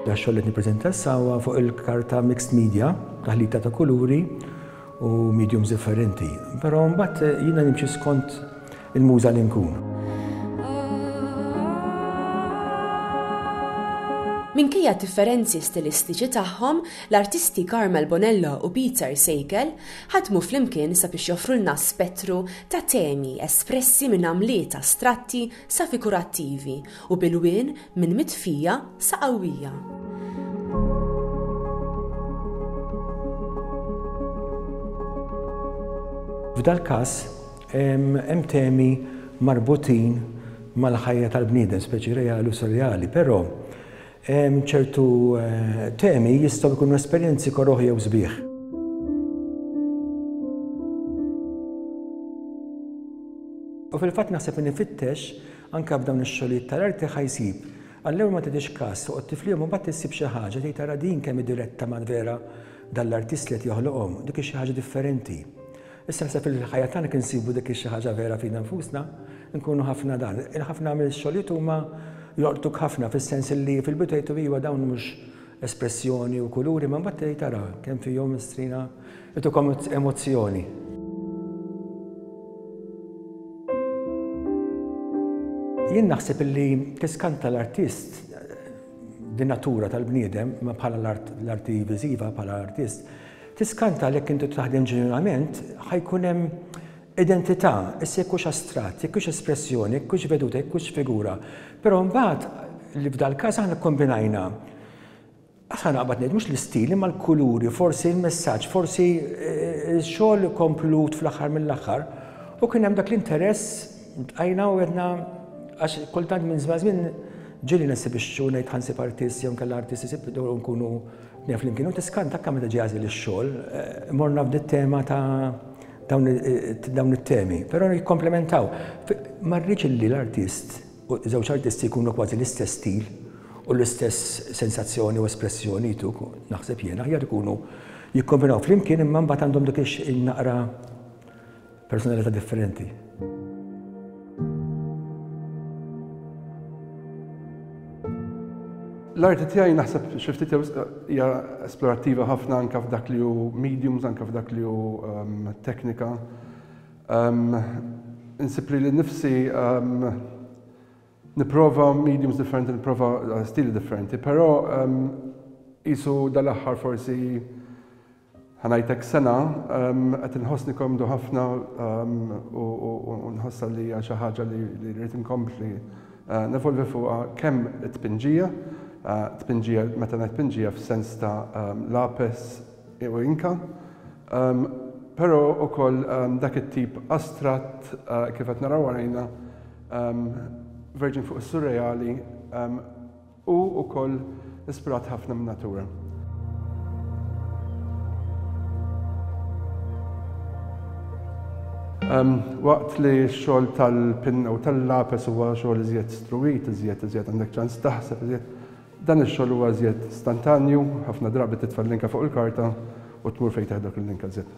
Xogħol li nippreżenta sawa fuq il-karta mixed media, taħlita ta' kuluri u mediums differenti. Però mbagħad jiena nimxi skont il-muża li nkun. Minkejja differenzi stilistiċi tagħhom, l-artisti Carmel Bonello u Peter Sejkel ħadmu flimkien sabiex joffrulna spettru ta' temi espressi minn għamliet astratti sa figurattivi u bilwien minn mitfija sa qawwija. F'dal każ hemm temi marbutin mal-ħajja tal-bniedem, speċi reali u surreali, però ċertu temi jistgħu jkunu esperjenzi koroħi jew sbieħ. U fil-fatt naħseb nifittex anke f'dawn ix-xogħlijiet tal-arti ħajsib. Għall-ewwel ma tgħidix każ toqgħod tiflihom u mbagħad tissib xi ħaġa tgħid tara din kemm diretta mal-vera dall-artist li qed joħloqhom, dik xi ħaġa differenti. Issa naħseb fil-ħajja tagħna kien insibu dik xi ħaġa vera fina nfusna, nkunu ħafna dan. Ħafna mill-xogħlijiet huma joqtuk ħafna fis-sens li fil-bidu jgħidu iva dawn mhux espressjoni u kuluri, ma mbagħad tgħid tara kemm fihom mistrina itukom emozzjoni. Jien naħseb illi tiskanta l-artist din natura tal-bniedem ma bħala l-arti viżiva bħala artist, tiskanta għalhekk inti taħdem ġenwinament ħajkun hemm identità, issa jekkux astratt, jekkux espressjoni, jekkux veduta, jekkux figura. Però mbagħad li f'dal każ aħna kombinajna. Aħna naqbad ngħid mhux l-istil imma l-kuluri, forsi l-messaġġ, forsi x-xogħol komplut fl-aħħar mill-aħħar. U kien hemm dak l-interess tqajna u għedna għax kultant minn żmien ġieli nasib ix-xogħol ngħid ħansib artist jew nkella artisti sib nkunu nef flimkien u tiskanta kemm meta ġi ix-xogħol, morna f'dit tema ta' dawn it-temi, però jikkomplementaw. Ma rridx li l-artist u żewġ artisti jkunu kważi l-istess stil u l-istess sensazzjoni u espressjoni tu naħseb jiena aħjar ikunu jikkombinaw flimkien imma mbagħad għandhom dik in-naqra personalità differenti. L-arti tiegħi naħseb xi ftit hija esplorattiva ħafna anke f'dak li hu mediums, anke f'dak li hu teknika. Insib li nnifsi nipprova mediums differenti, nipprova stili differenti, però qisu dal-aħħar forsi ħanajtek sena qed inħossni komdu ħafna u nħossa li hija xi ħaġa li rrid inkompli nevolvi fuqha kemm it-tpinġija, meta ngħid tpinġija f'sens ta' lapis u inka, però wkoll dak it-tip astratt kif qed naraw warajna verġin fuq is-surreali u wkoll ispirat ħafna min-natura. Waqt li x-xogħol tal-pinna u tal-lapis huwa xogħol iżjed struwit, iżjed għandek ċans taħseb, dan ix-xogħol huwa iżjed istantanju, ħafna drabi titfa' l-linka fuq il-karta u tmur fejn teħdok il-linka żied.